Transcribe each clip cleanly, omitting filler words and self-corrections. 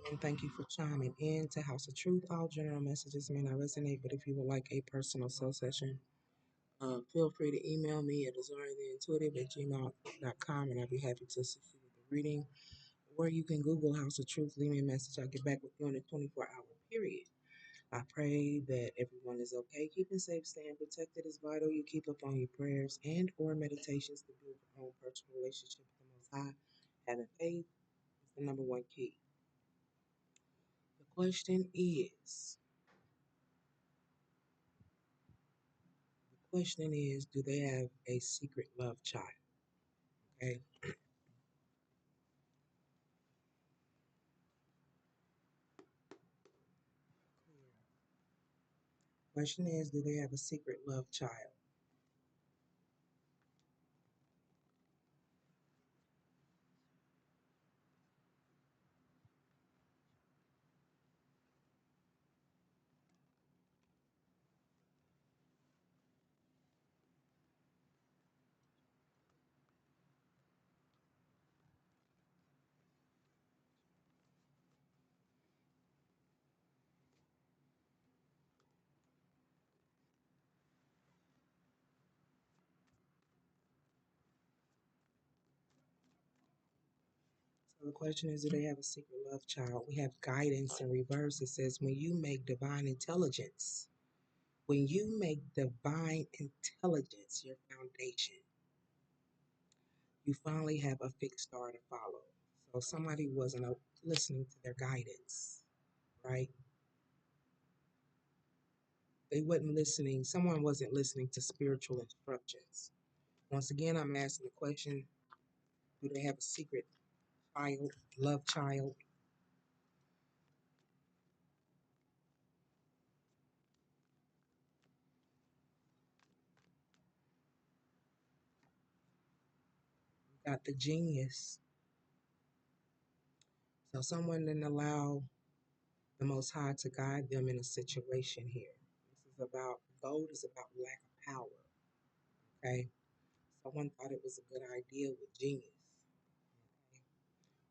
And thank you for chiming in to House of Truth. All general messages may not resonate, but if you would like a personal soul session, feel free to email me at AZARIATHEINTUITIVE@gmail.com and I'll be happy to assist you with the reading. Or you can Google House of Truth, leave me a message. I'll get back with you in a 24-hour period. I pray that everyone is okay. Keeping safe, staying protected is vital. You keep up on your prayers and or meditations to build your own personal relationship with the Most High. Having faith is the number one key. The question is, do they have a secret love child? Okay. Question is, do they have a secret love child? So the question is, do they have a secret love child? We have guidance in reverse. It says, when you make divine intelligence your foundation, you finally have a fixed star to follow. So somebody wasn't listening to their guidance, right? They wasn't listening. Someone wasn't listening to spiritual instructions. Once again, I'm asking the question, do they have a secret child, love child? Got the genius. So someone didn't allow the Most High to guide them in a situation here. This is about, gold is about lack of power, okay? Someone thought it was a good idea with genius. Okay?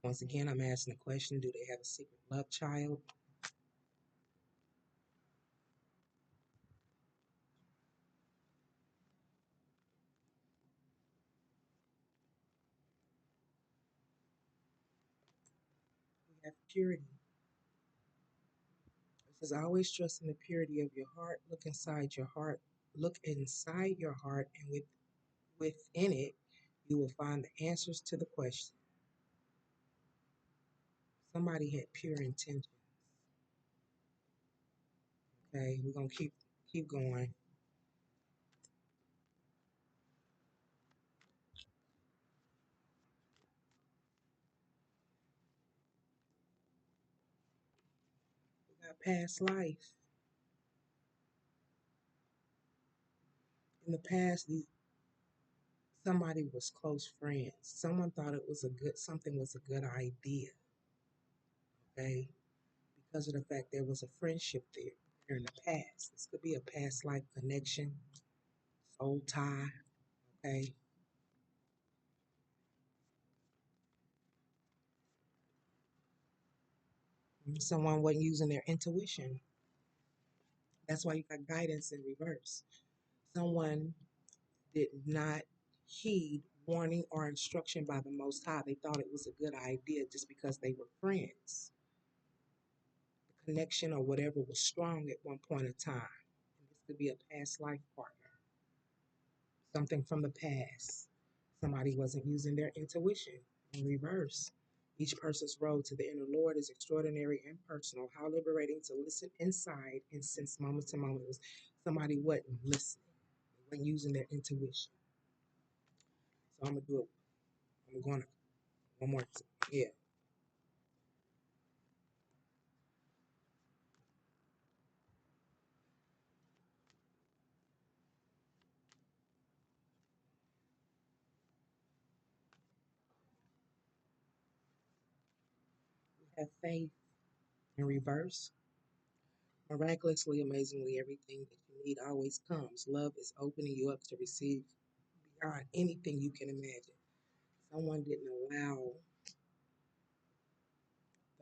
Once again, I'm asking the question, do they have a secret love child? We have purity. It says, always trust in the purity of your heart. Look inside your heart. Look inside your heart, and within it, you will find the answers to the question. Somebody had pure intentions. Okay, we're gonna keep going. We got past life. In the past, somebody was close friends. Someone thought it was something was a good idea. Okay, because of the fact there was a friendship there in the past. This could be a past life connection, soul tie. Okay, someone wasn't using their intuition. That's why you got guidance in reverse. Someone did not heed warning or instruction by the Most High. They thought it was a good idea just because they were friends. The connection or whatever was strong at one point in time. And this could be a past life partner, something from the past. Somebody wasn't using their intuition in reverse. Each person's road to the inner Lord is extraordinary and personal. How liberating to listen inside and sense moment to moment. It was somebody wasn't listening, they weren't using their intuition. So I'm gonna do it. I'm gonna one more time. Yeah. We have faith in reverse. Miraculously, amazingly, everything that you need always comes. Love is opening you up to receive beyond anything you can imagine. Someone didn't allow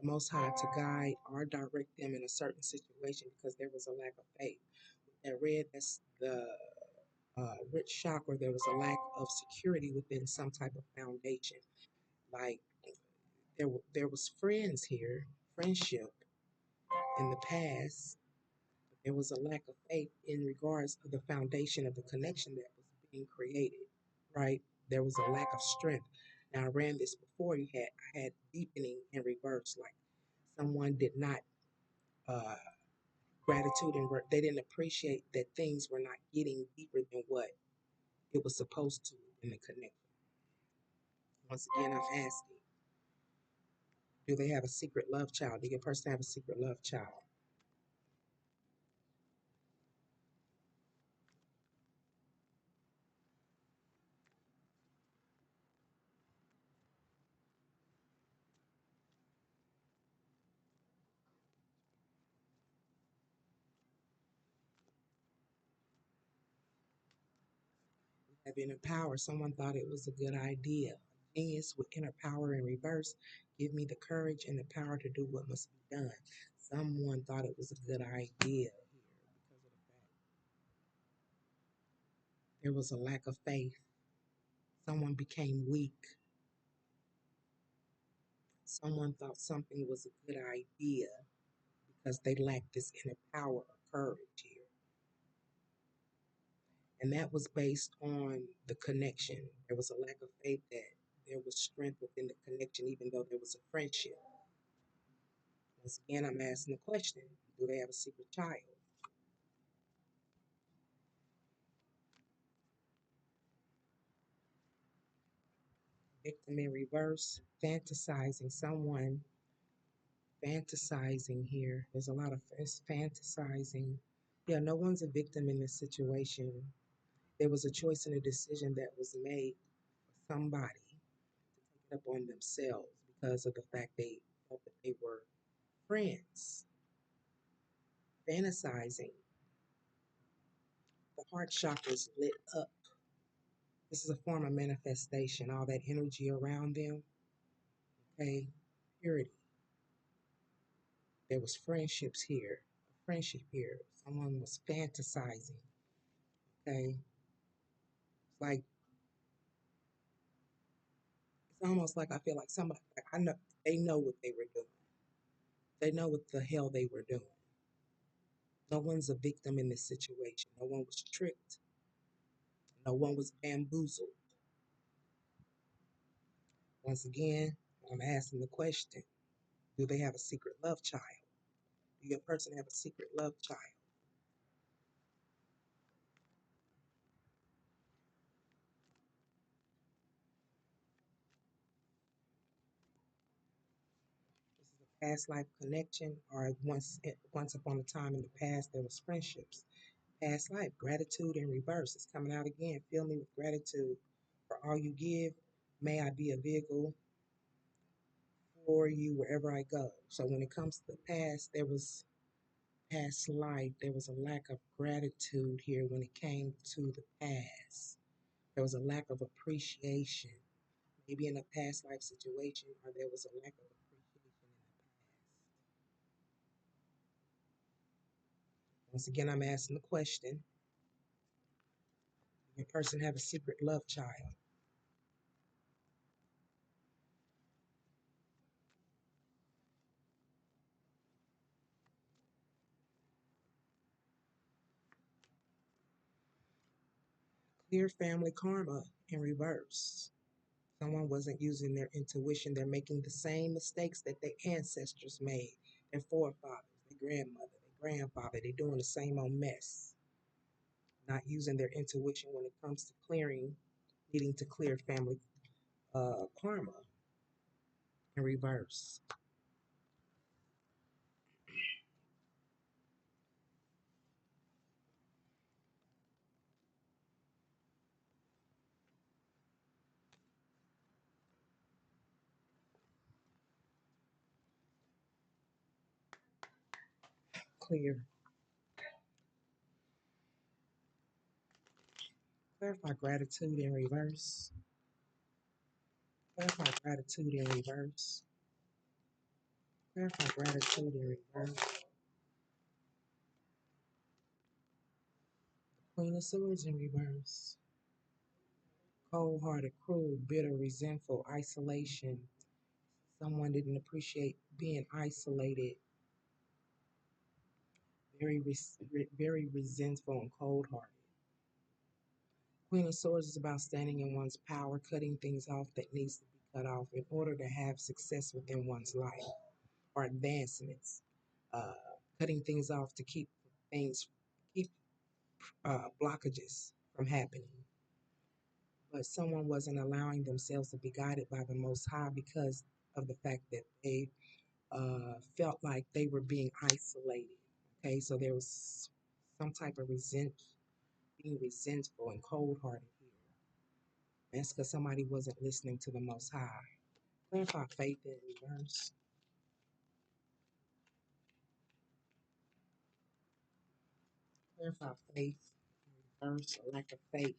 the Most High to guide or direct them in a certain situation because there was a lack of faith. That read, that's the rich chakra, there was a lack of security within some type of foundation. Like there was friends here, friendship in the past. There was a lack of faith in regards to the foundation of the connection that was being created, right? There was a lack of strength. Now I ran this before. I had deepening in reverse, like someone did not uh, gratitude and they didn't appreciate that things were not getting deeper than what it was supposed to in the connection. Once again, I'm asking, do they have a secret love child? Do your person have a secret love child? Have inner power. Someone thought it was a good idea. A genius with inner power in reverse. Give me the courage and the power to do what must be done. Someone thought it was a good idea here because of the fact there was a lack of faith. Someone became weak. Someone thought something was a good idea because they lacked this inner power or courage here. And that was based on the connection. There was a lack of faith that there was strength within the connection, even though there was a friendship. Once again, I'm asking the question, do they have a secret child? Victim in reverse, fantasizing, someone fantasizing here. There's a lot of fantasizing. Yeah, no one's a victim in this situation. There was a choice and a decision that was made for somebody to take it up on themselves because of the fact they felt that they were friends. Fantasizing. The heart chakra is lit up. This is a form of manifestation. All that energy around them, okay? Purity. There was friendships here, friendship here. Someone was fantasizing, okay? It's like, it's almost like I feel like somebody, like I know, they know what they were doing. They know what the hell they were doing. No one's a victim in this situation. No one was tricked. No one was bamboozled. Once again, I'm asking the question, do they have a secret love child? Do your person have a secret love child? This is a past life connection, or once upon a time in the past there was friendships. Past life, gratitude in reverse. It's coming out again. Fill me with gratitude for all you give. May I be a vehicle for you wherever I go. So when it comes to the past, there was past life. There was a lack of gratitude here when it came to the past. There was a lack of appreciation. Maybe in a past life situation, or there was a lack of appreciation in the past. Once again, I'm asking the question, does your person have a secret love child? Clear family karma in reverse. Someone wasn't using their intuition. They're making the same mistakes that their ancestors made, their forefathers, their grandmother, their grandfather. They're doing the same old mess. Not using their intuition when it comes to clearing, needing to clear family karma in reverse. Clear. Clarify gratitude in reverse. Clarify gratitude in reverse. Clarify gratitude in reverse. Queen of Swords in reverse. Cold-hearted, cruel, bitter, resentful, isolation. Someone didn't appreciate being isolated. Very resentful and cold-hearted. Queen of Swords is about standing in one's power, cutting things off that needs to be cut off in order to have success within one's life or advancements. Uh, Cutting things off to things, keep blockages from happening. But someone wasn't allowing themselves to be guided by the Most High because of the fact that they felt like they were being isolated. Okay, so there was some type of being resentful and cold hearted here. That's because somebody wasn't listening to the Most High. Clarify faith in reverse. Clarify faith in reverse, or lack of faith.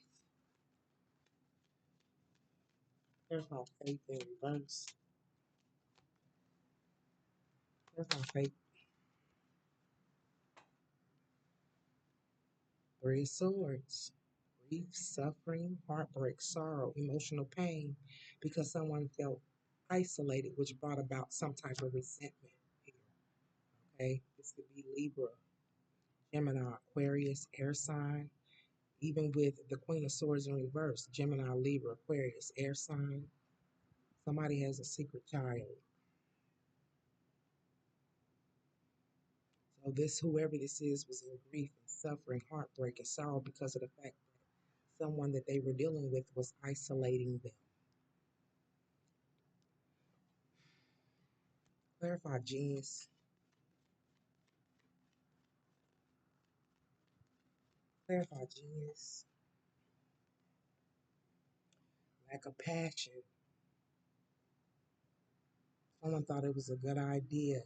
Clarify faith in reverse. Clarify faith. Three of Swords. Grief, suffering, heartbreak, sorrow, emotional pain because someone felt isolated, which brought about some type of resentment here. Okay, this could be Libra, Gemini, Aquarius, air sign. Even with the Queen of Swords in reverse, Gemini, Libra, Aquarius, air sign. Somebody has a secret child. So this, whoever this is, was in grief and suffering, heartbreak, and sorrow because of the fact that someone that they were dealing with was isolating them. Clarify genius. Clarify genius. Lack of passion. Someone thought it was a good idea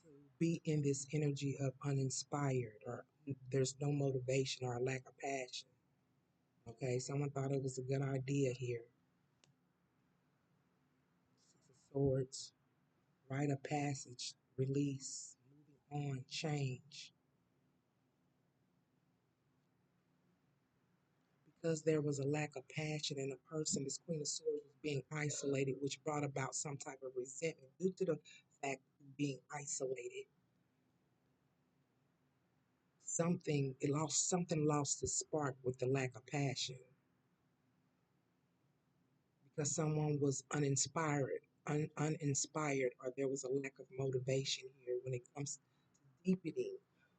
to be in this energy of uninspired, or there's no motivation or a lack of passion. Okay, someone thought it was a good idea here. Six of Swords, rite of passage, release, moving on, change. Because there was a lack of passion in a person, this Queen of Swords was being isolated, which brought about some type of resentment due to the fact of being isolated. Something lost its spark with the lack of passion because someone was uninspired, or there was a lack of motivation here when it comes to deepening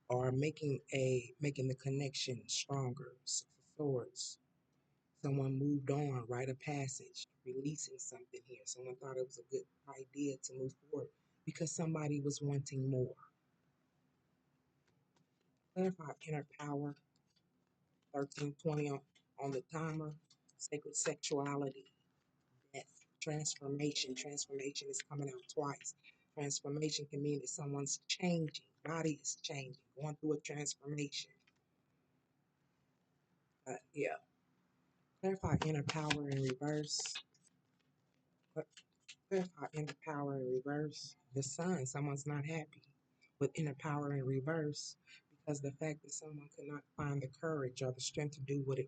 or making the connection stronger. Six of Swords. Someone moved on, rite of passage, releasing something here. Someone thought it was a good idea to move forward because somebody was wanting more. Clarify inner power. 1320 on the timer. Sacred sexuality. Death. Transformation. Transformation is coming out twice. Transformation can mean that someone's changing. Body is changing. Going through a transformation. Yeah. Clarify inner power in reverse. Clarify inner power in reverse. The sun. Someone's not happy with inner power in reverse because the fact that someone could not find the courage or the strength to do what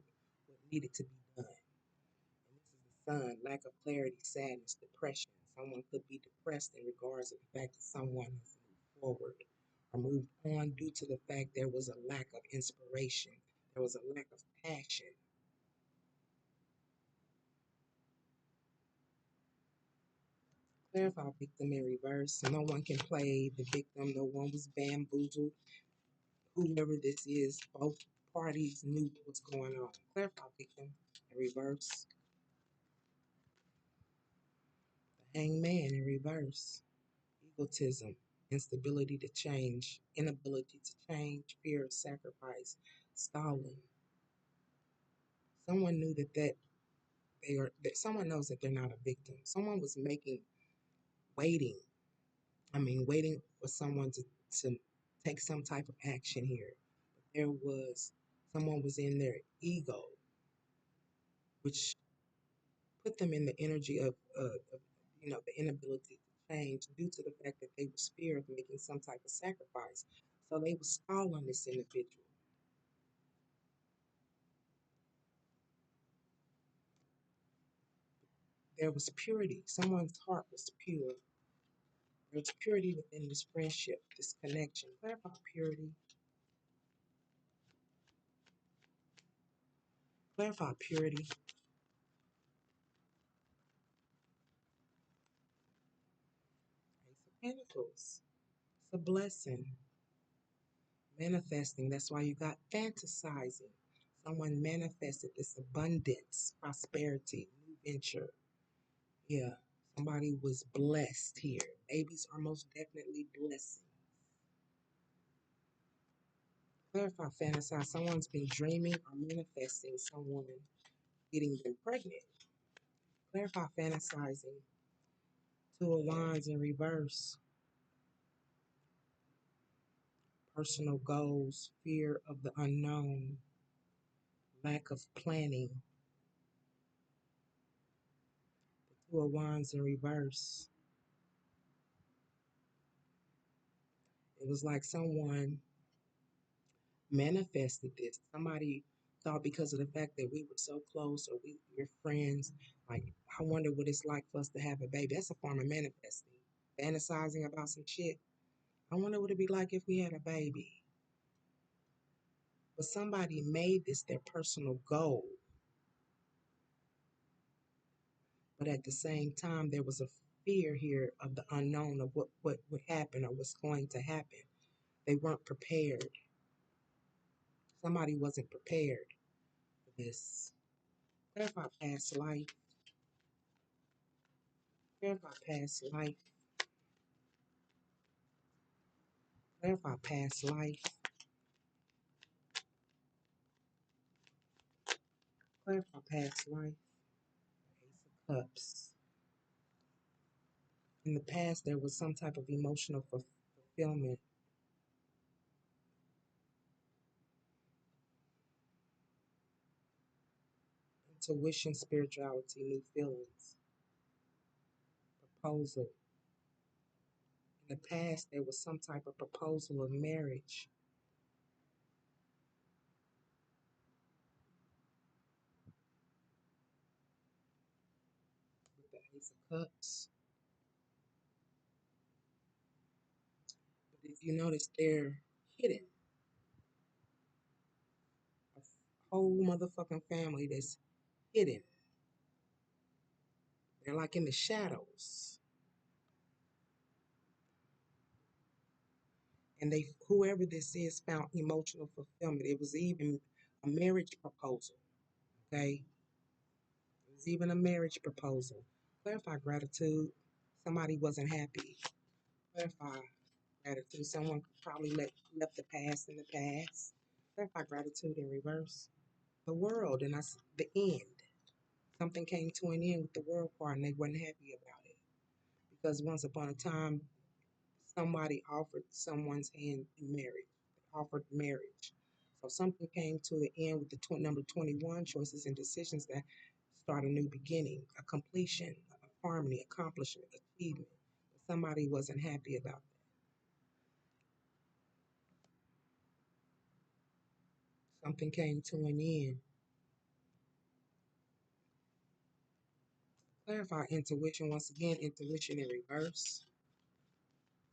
needed to be done. And this is the sun, lack of clarity, sadness, depression. Someone could be depressed in regards to the fact that someone has moved forward or moved on due to the fact there was a lack of inspiration. There was a lack of passion. Clarify victim in reverse. No one can play the victim. No one was bamboozled. Whoever this is, both parties knew what was going on. Clarify victim in reverse. The hangman in reverse. Egotism, instability to change, inability to change, fear of sacrifice, stalling. Someone knew that someone knows that they're not a victim. Someone was waiting. Waiting for someone to take some type of action here. Someone was in their ego, which put them in the energy of the inability to change due to the fact that they was fear of making some type of sacrifice. So they would stall on this individual. There was purity. Someone's heart was pure. There's purity within this friendship, this connection. Clarify purity. Clarify purity. Ace of Pentacles. It's a blessing. Manifesting. That's why you got fantasizing. Someone manifested this abundance, prosperity, new venture. Yeah. Somebody was blessed here. Babies are most definitely blessings. Clarify fantasize. Someone's been dreaming or manifesting someone getting them pregnant. Clarify fantasizing. Two of Wands in reverse. Personal goals, fear of the unknown, lack of planning. Two of Wands in reverse. It was like someone manifested this. Somebody thought because of the fact that we were so close or we're friends, like, I wonder what it's like for us to have a baby. That's a form of manifesting. Fantasizing about some shit. I wonder what it'd be like if we had a baby. But somebody made this their personal goal. But at the same time, there was a fear here of the unknown of what would happen or what's going to happen. They weren't prepared. Somebody wasn't prepared for this. Clarify past life. Clarify past life. Clarify past life. Clarify past life. Ace of Cups. In the past, there was some type of emotional fulfillment. Intuition, spirituality, new feelings. Proposal. In the past, there was some type of proposal of marriage. With the Ace of Cups. But if you notice, they're hidden. A whole motherfucking family that's hidden. They're like in the shadows. And they, whoever this is, found emotional fulfillment. It was even a marriage proposal. Okay? It was even a marriage proposal. Clarify gratitude. Somebody wasn't happy. Clarify gratitude. Someone probably left the past in the past. Clarify gratitude in reverse. The world, and that's the end. Something came to an end with the world part, and they weren't happy about it. Because once upon a time, somebody offered someone's hand in marriage. They offered marriage. So something came to the end with the number 21, choices and decisions that start a new beginning, a completion, a harmony, accomplishment, achievement. Somebody wasn't happy about that. Something came to an end. Clarify intuition. Once again, intuition in reverse.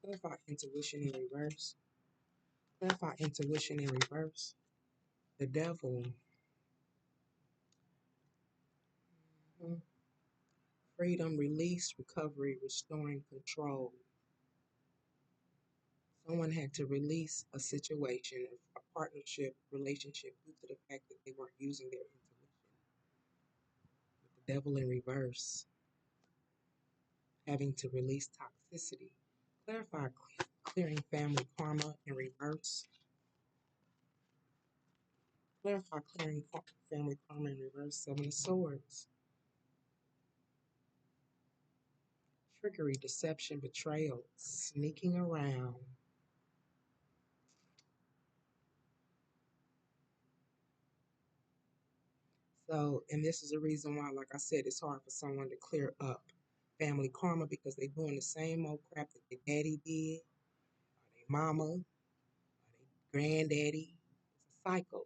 Clarify intuition in reverse. Clarify intuition in reverse. The devil. Mhm. Freedom, release, recovery, restoring control. Someone had to release a situation, a partnership, relationship, due to the fact that they weren't using their intuition. With the devil in reverse, having to release toxicity. Clarify clearing family karma in reverse. Clarify clearing family karma in reverse. Seven of Swords. Trickery, deception, betrayal, sneaking around. So, and this is the reason why, like I said, it's hard for someone to clear up family karma because they're doing the same old crap that their daddy did, or their mama, or their granddaddy. It's a cycle.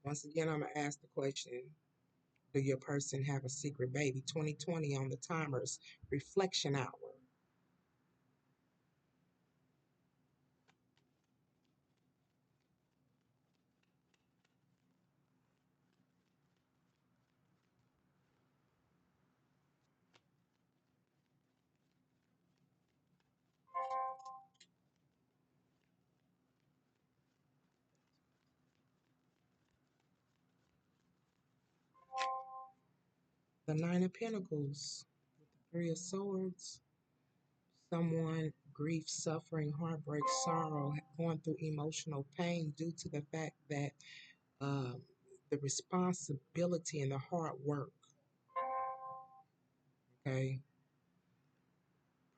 Once again, I'm going to ask the question, do your person have a secret baby? 2020 on the timers, reflection hour. The Nine of Pentacles, with the Three of Swords. Someone, grief, suffering, heartbreak, sorrow, going through emotional pain due to the fact that um, the responsibility and the hard work, okay,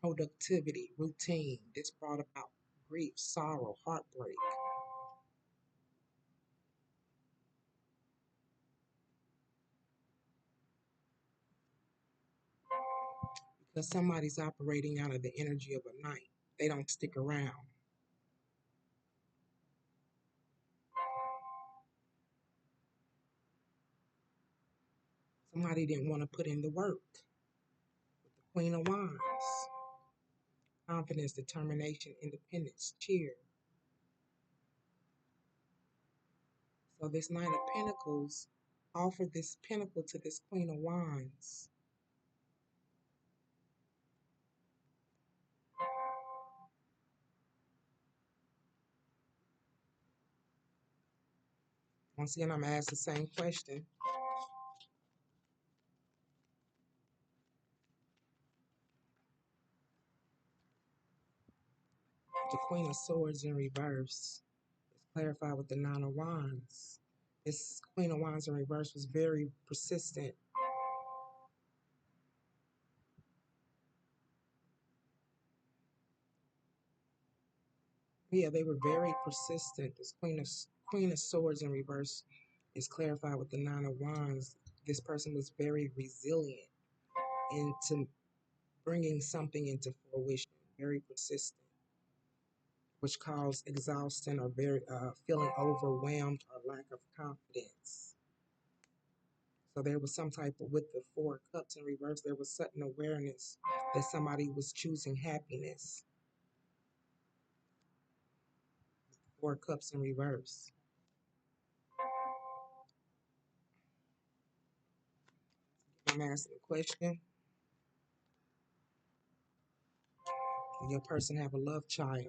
productivity, routine, this brought about grief, sorrow, heartbreak. Because somebody's operating out of the energy of a night. They don't stick around. Somebody didn't want to put in the work. With the Queen of Wands, confidence, determination, independence, cheer. So this Knight of Pentacles offered this pentacle to this Queen of Wands. Once again, I'm going to ask the same question. The Queen of Swords in reverse is clarified with the Nine of Wands. This Queen of Wands in reverse was very persistent. Yeah, they were very persistent. This Queen of Swords in reverse is clarified with the Nine of Wands. This person was very resilient into bringing something into fruition, very persistent, which caused exhaustion or very feeling overwhelmed or lack of confidence. So there was some type of, with the Four of Cups in reverse, there was sudden awareness that somebody was choosing happiness. Four of Cups in reverse. I'm asking a question. Your person have a love child.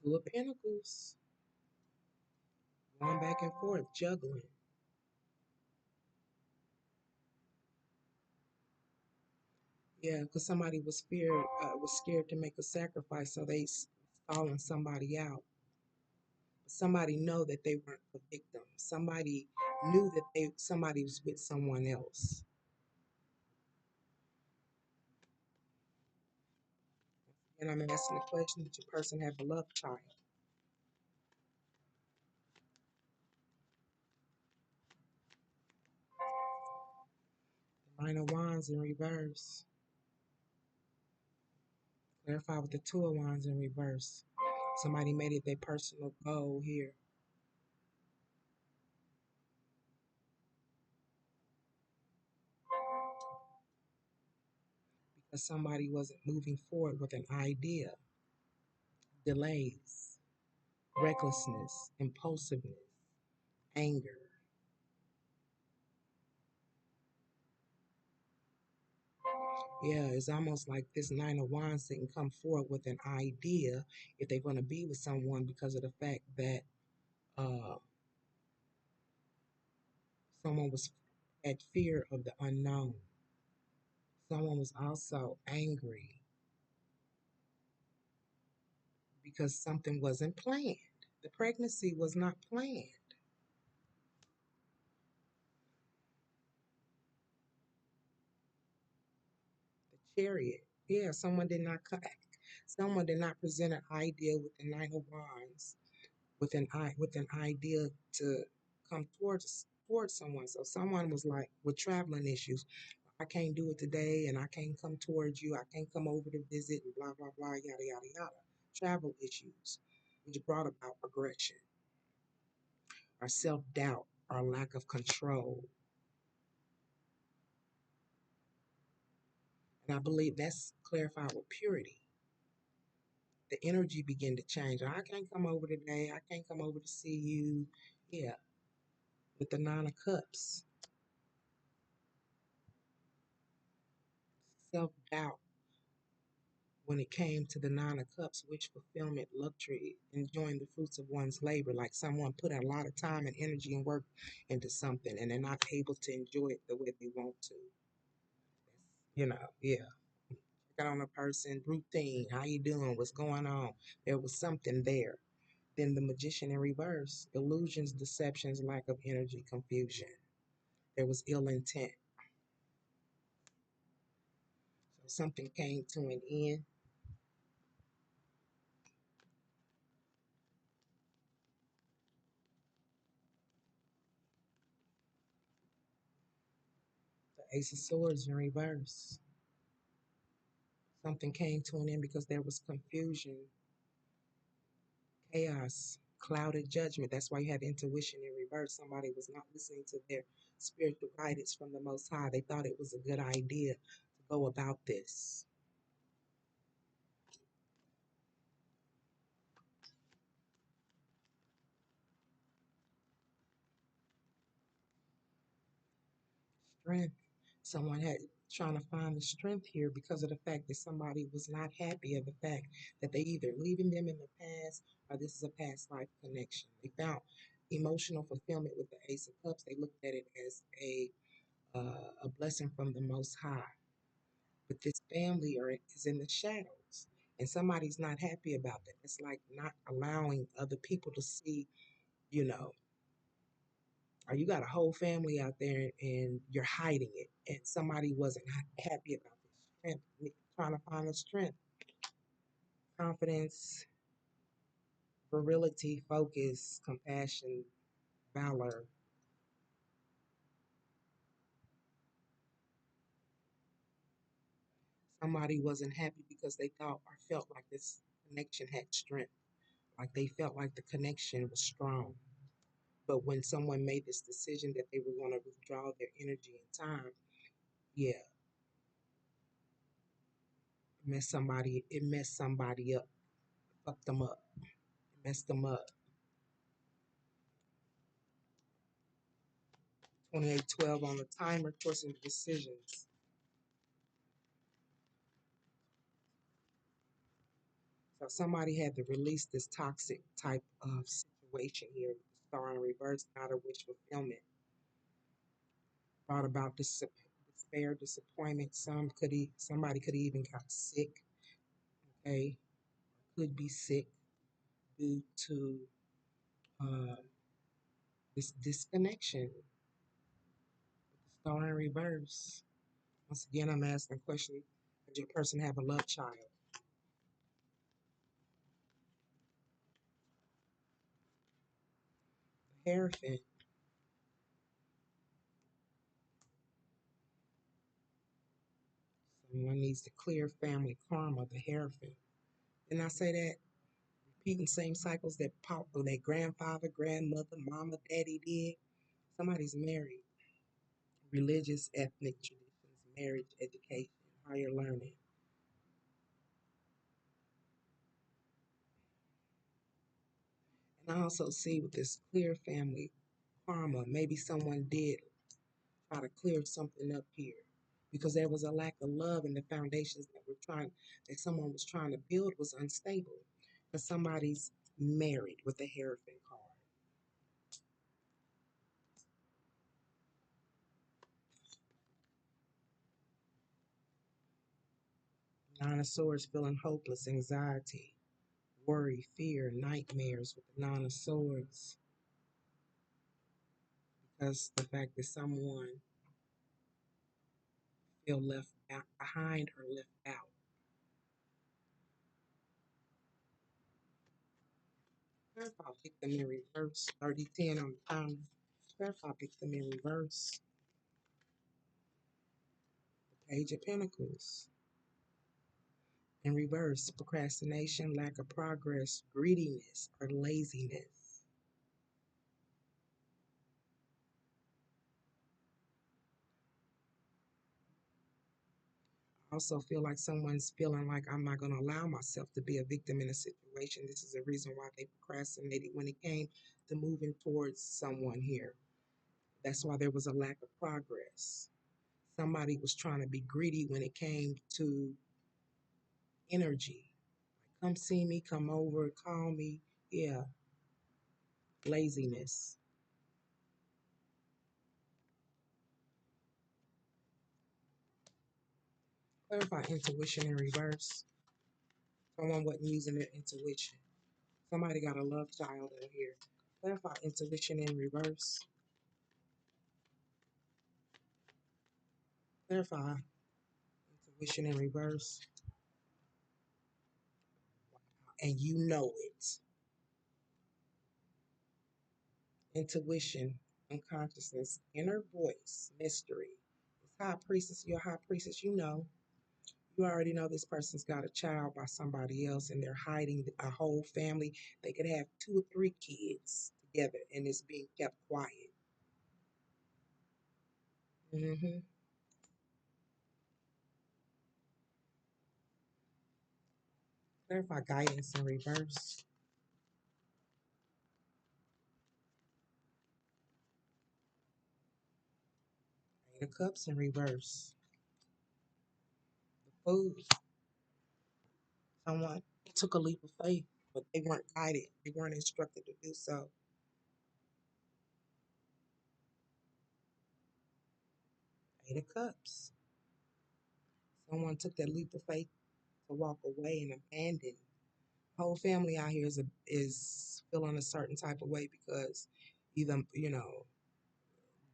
Two of Pentacles. Going back and forth, juggling. Yeah, because somebody was scared to make a sacrifice, so they stalling somebody out. Somebody know that they weren't a victim. Somebody knew that somebody was with someone else. And I'm asking the question, did your person have a love child? The Nine of Wands in reverse. Clarify with the Two of Wands in reverse. Somebody made it their personal goal here. Because somebody wasn't moving forward with an idea. Delays, recklessness, impulsiveness, anger. Yeah, it's almost like this Nine of Wands didn't come forward with an idea if they're going to be with someone because of the fact that uh, someone was at fear of the unknown. Someone was also angry because something wasn't planned. The pregnancy was not planned. Chariot. Yeah, someone did not present an idea with the Nine of Wands, with an idea to come towards someone. So someone was like with traveling issues. I can't do it today, and I can't come towards you. I can't come over to visit, and blah blah blah, yada yada yada. Travel issues, which brought about aggression, our self doubt, our lack of control, and I believe that's clarified with purity. The energy begin to change. I can't come over today. I can't come over to see you. Yeah, with the Nine of Cups, self doubt when it came to the Nine of Cups, wish fulfillment, luxury, enjoying the fruits of one's labor, like someone put a lot of time and energy and work into something and they're not able to enjoy it the way they want to. Yeah. Check on a person, routine, how you doing, what's going on. There was something there. Then the magician in reverse, illusions, deceptions, lack of energy, confusion. There was ill intent. So something came to an end. The Ace of Swords in reverse. Something came to an end because there was confusion, chaos, clouded judgment. That's why you have intuition in reverse. Somebody was not listening to their spiritual guidance from the Most High. They thought it was a good idea to go about this. Strength. Someone had trying to find the strength here because of the fact that somebody was not happy of the fact that they either leaving them in the past or this is a past life connection. They found emotional fulfillment with the Ace of Cups. They looked at it as a blessing from the Most High. But this family is in the shadows, and somebody's not happy about that. It's like not allowing other people to see, you know, or you got a whole family out there and you're hiding it, and somebody wasn't happy about this strength, trying to find the strength, confidence, virility, focus, compassion, valor. Somebody wasn't happy because they thought or felt like this connection had strength, like they felt like the connection was strong. But when someone made this decision that they were going to withdraw their energy and time, yeah, it messed somebody up, fucked them up, messed them up. 2812 on the timer, forcing decisions. So somebody had to release this toxic type of situation here. The star in reverse, not a wish fulfillment, brought about despair, disappointment. Somebody could even got sick. Okay, could be sick due to uh, this disconnection. Star in reverse. Once again, I'm asking a question: does your person have a love child? The Hierophant. Someone needs to clear family karma. The Hierophant. Didn't I say that? Repeating same cycles that that grandfather, grandmother, mama, daddy did. Somebody's married. Religious, ethnic traditions, marriage, education, higher learning. And I also see with this clear family karma, maybe someone did try to clear something up here because there was a lack of love and the foundations that someone was trying to build was unstable because somebody's married with the Hierophant card. Nine of Swords feeling hopeless, anxiety, worry, fear, nightmares with the Nine of Swords because the fact that someone feel left out, behind or left out. Clarify picked them in reverse. 30-10 on the timer. Clarify picked them in reverse. The Page of Pentacles. In reverse, procrastination, lack of progress, greediness, or laziness. I also feel like someone's feeling like I'm not going to allow myself to be a victim in a situation. This is the reason why they procrastinated when it came to moving towards someone here. That's why there was a lack of progress. Somebody was trying to be greedy when it came to energy. Come see me, come over, call me. Yeah, laziness. Clarify intuition in reverse. Someone wasn't using their intuition. Somebody got a love child out here. Clarify intuition in reverse. Clarify intuition in reverse. And you know it. Intuition, unconsciousness, inner voice, mystery. It's high priestess, you're a high priestess, you know. You already know this person's got a child by somebody else and they're hiding a whole family. They could have 2 or 3 kids together and it's being kept quiet. Mm-hmm. Clarify guidance in reverse. Eight of Cups in reverse. The Fool. Someone took a leap of faith, but they weren't guided. They weren't instructed to do so. Eight of Cups. Someone took that leap of faith to walk away and abandon. Whole family out here is feeling a certain type of way because either,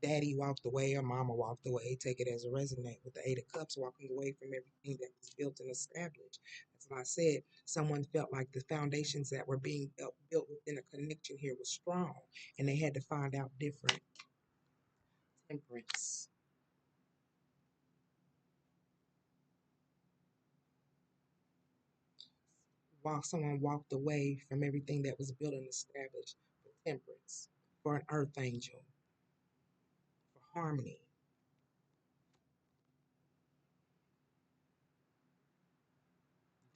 daddy walked away or mama walked away. Take it as a resonate with the Eight of Cups, walking away from everything that was built and established. That's what I said. Someone felt like the foundations that were being built within a connection here was strong, and they had to find out different. Temperance. While someone walked away from everything that was built and established for temperance, for an earth angel, for harmony.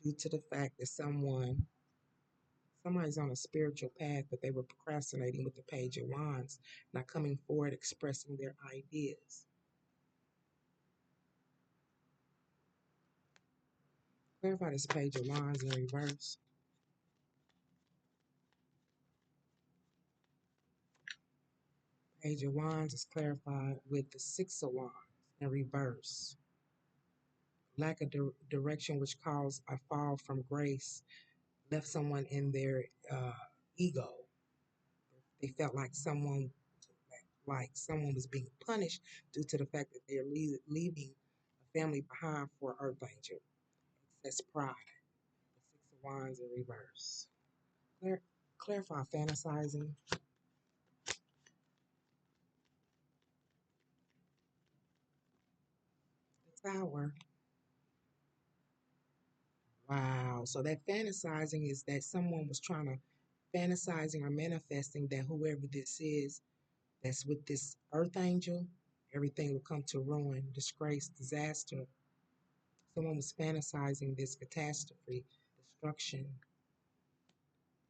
Due to the fact that somebody's on a spiritual path, but they were procrastinating with the Page of Wands, not coming forward, expressing their ideas. Clarify this Page of Wands in reverse. Page of Wands is clarified with the Six of Wands in reverse. Lack of direction, which caused a fall from grace, left someone in their ego. They felt like someone was being punished due to the fact that they're leaving a family behind for Earth Angel. Excess pride. The Six of Wands in reverse. Clarify fantasizing. The Tower. Wow. So that fantasizing is that someone was trying to fantasizing or manifesting that whoever this is that's with this Earth Angel, everything will come to ruin, disgrace, disaster. Someone was fantasizing this catastrophe, destruction.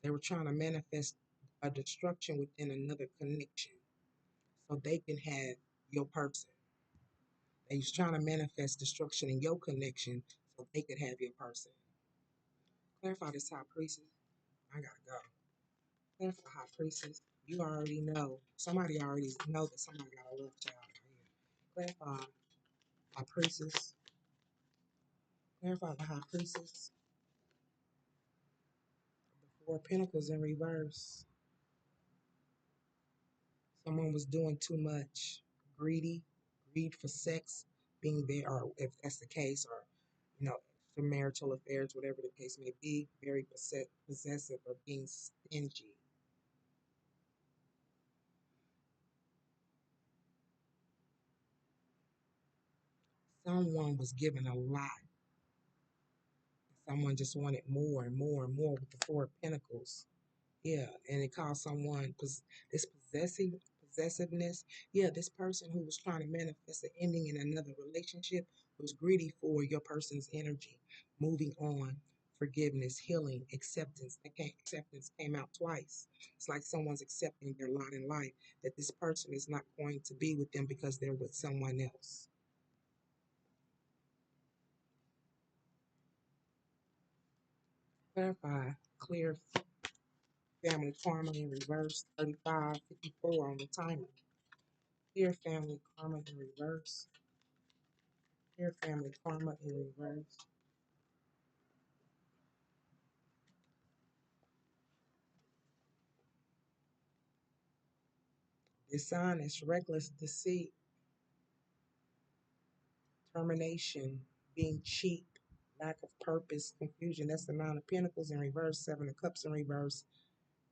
They were trying to manifest a destruction within another connection so they can have your person. They was trying to manifest destruction in your connection so they could have your person. Clarify this High Priestess. I gotta go. Clarify High Priestess. You already know. Somebody already know that somebody got a love child out here. Clarify High Priestess. Clarify the High Priestess. The Four of Pentacles in reverse. Someone was doing too much. Greedy, greed for sex, being there, or if that's the case, or for marital affairs, whatever the case may be, very possessive or being stingy. Someone was given a lot. Someone just wanted more and more and more with the Four of Pentacles. Yeah, and it caused someone this possessiveness. Yeah, this person who was trying to manifest the ending in another relationship was greedy for your person's energy. Moving on, forgiveness, healing, acceptance. Acceptance came out twice. It's like someone's accepting their lot in life, that this person is not going to be with them because they're with someone else. Clarify, clear family karma in reverse, 3554 on the timer. Clear family karma in reverse. Clear family karma in reverse. Dishonest, reckless deceit, termination, being cheap, lack of purpose, confusion. That's the Nine of Pentacles in reverse, Seven of Cups in reverse.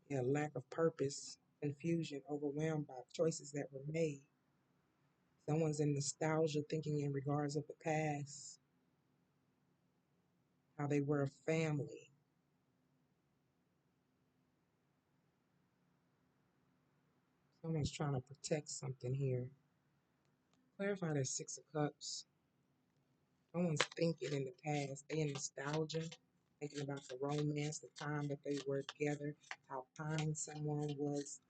Yeah, lack of purpose, confusion, overwhelmed by choices that were made. Someone's in nostalgia, thinking in regards of the past, how they were a family. Someone's trying to protect something here. Clarify that Six of Cups. Someone's thinking in the past. They in nostalgia, thinking about the romance, the time that they were together, how kind someone was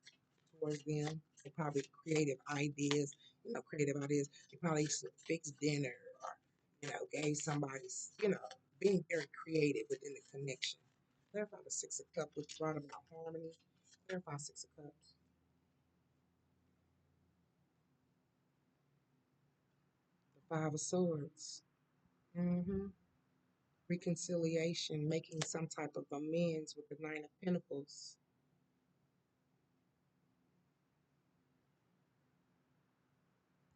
towards them. They probably creative ideas. They probably used to fix dinner or, gave somebody, being very creative within the connection. Clarify the Six of Cups, which brought about harmony. Clarify Six of Cups. The Five of Swords. Mm-hmm. Reconciliation, making some type of amends with the Nine of Pentacles.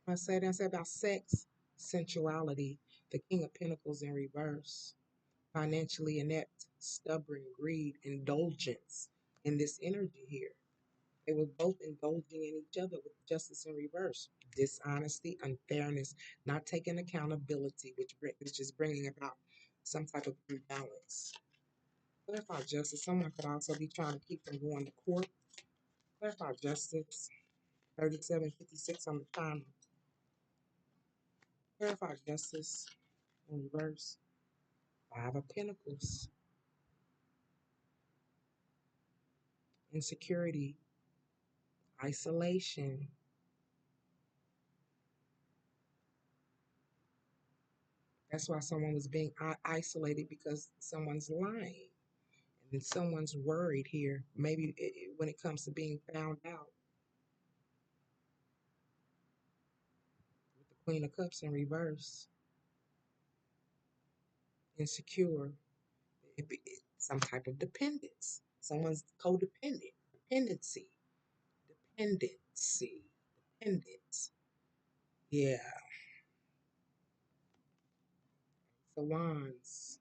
I say about sex, sensuality, the King of Pentacles in reverse, financially inept, stubborn, greed, indulgence in this energy here. They were both indulging in each other with justice in reverse, dishonesty, unfairness, not taking accountability, which is bringing about some type of imbalance. Clarify justice. Someone could also be trying to keep them going to court. Clarify justice. 3756 on the timer. Clarify justice in reverse. Five of Pentacles. Insecurity. Isolation. That's why someone was being isolated, because someone's lying. And then someone's worried here. Maybe when it comes to being found out. With the Queen of Cups in reverse. Insecure. Some type of dependence. Someone's codependent. Dependency. Dependency. Dependence. Yeah. The Wands.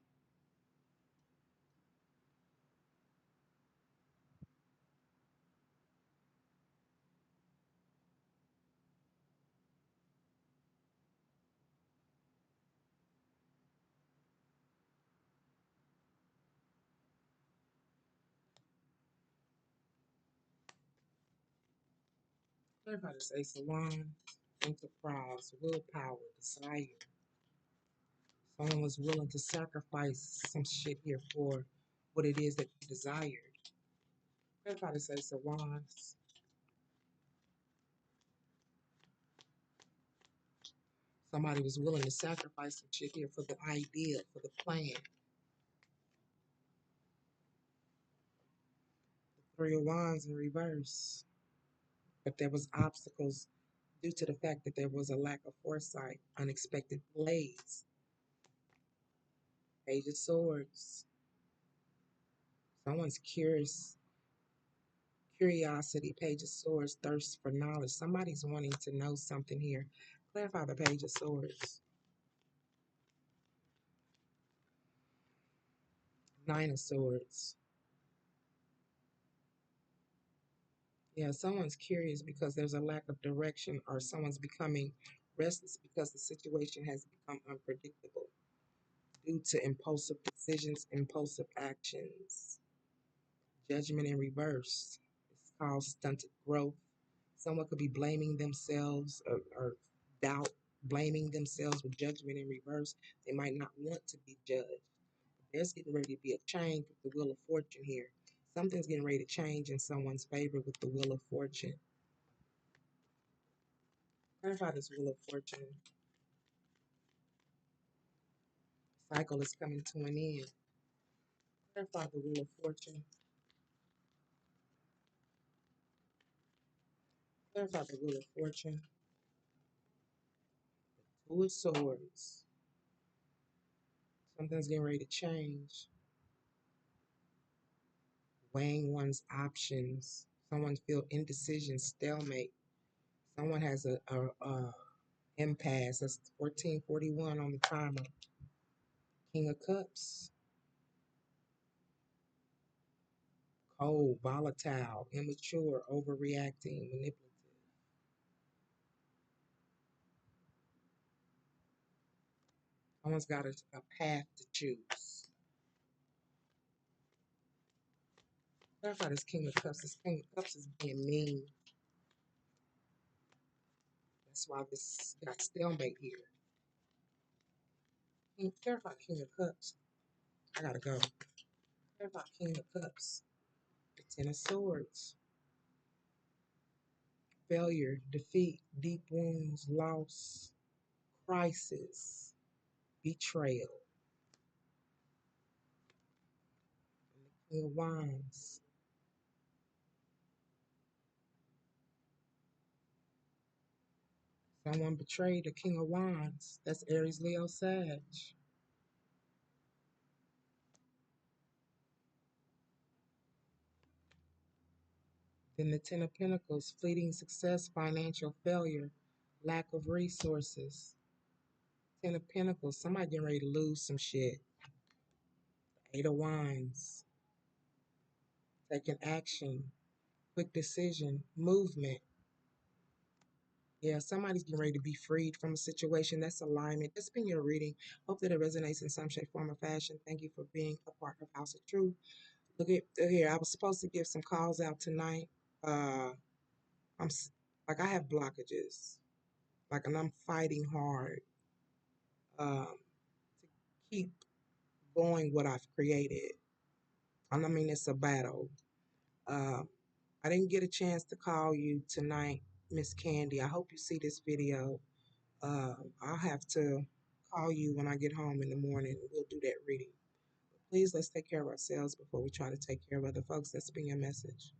Everybody say salon, enterprise, willpower, desire. Someone was willing to sacrifice some shit here for what it is that you desired. Everybody say salons. Somebody was willing to sacrifice some shit here for the idea, for the plan. Three of Wands in reverse. But there was obstacles due to the fact that there was a lack of foresight, unexpected delays. Page of Swords. Someone's curiosity, Page of Swords, thirst for knowledge. Somebody's wanting to know something here. Clarify the Page of Swords. Nine of Swords. Yeah, someone's curious because there's a lack of direction, or someone's becoming restless because the situation has become unpredictable due to impulsive decisions, impulsive actions. Judgment in reverse. It's called stunted growth. Someone could be blaming themselves, or doubt, blaming themselves with judgment in reverse. They might not want to be judged. There's getting ready to be a change with the Wheel of Fortune here. Something's getting ready to change in someone's favor with the Wheel of Fortune. Clarify this Wheel of Fortune. Cycle is coming to an end. Clarify the Wheel of Fortune. Clarify the Wheel of Fortune. Two of Swords. Something's getting ready to change. Weighing one's options. Someone feel indecision, stalemate. Someone has a impasse. That's 1441 on the timer. King of Cups. Cold, volatile, immature, overreacting, manipulative. Someone's got a path to choose. Clarify this King of Cups. This King of Cups is being mean. That's why this got stalemate here. Clarify King of Cups. I gotta go. Clarify King of Cups. The Ten of Swords. Failure, defeat, deep wounds, loss, crisis, betrayal. And the King of Wands. Someone betrayed the King of Wands. That's Aries, Leo, Sag. Then the Ten of Pentacles, fleeting success, financial failure, lack of resources. Ten of Pentacles, somebody getting ready to lose some shit. Eight of Wands, taking action, quick decision, movement. Yeah, somebody's getting ready to be freed from a situation. That's alignment. That's been your reading. Hope that it resonates in some shape, form, or fashion. Thank you for being a part of House of Truth. Look at here. I was supposed to give some calls out tonight. I'm like I have blockages. Like, and I'm fighting hard to keep going what I've created. And I mean, it's a battle. Uh, I didn't get a chance to call you tonight, Miss Candy. I hope you see this video. I'll have to call you when I get home in the morning. We'll do that reading. Please, let's take care of ourselves before we try to take care of other folks. That's been your message.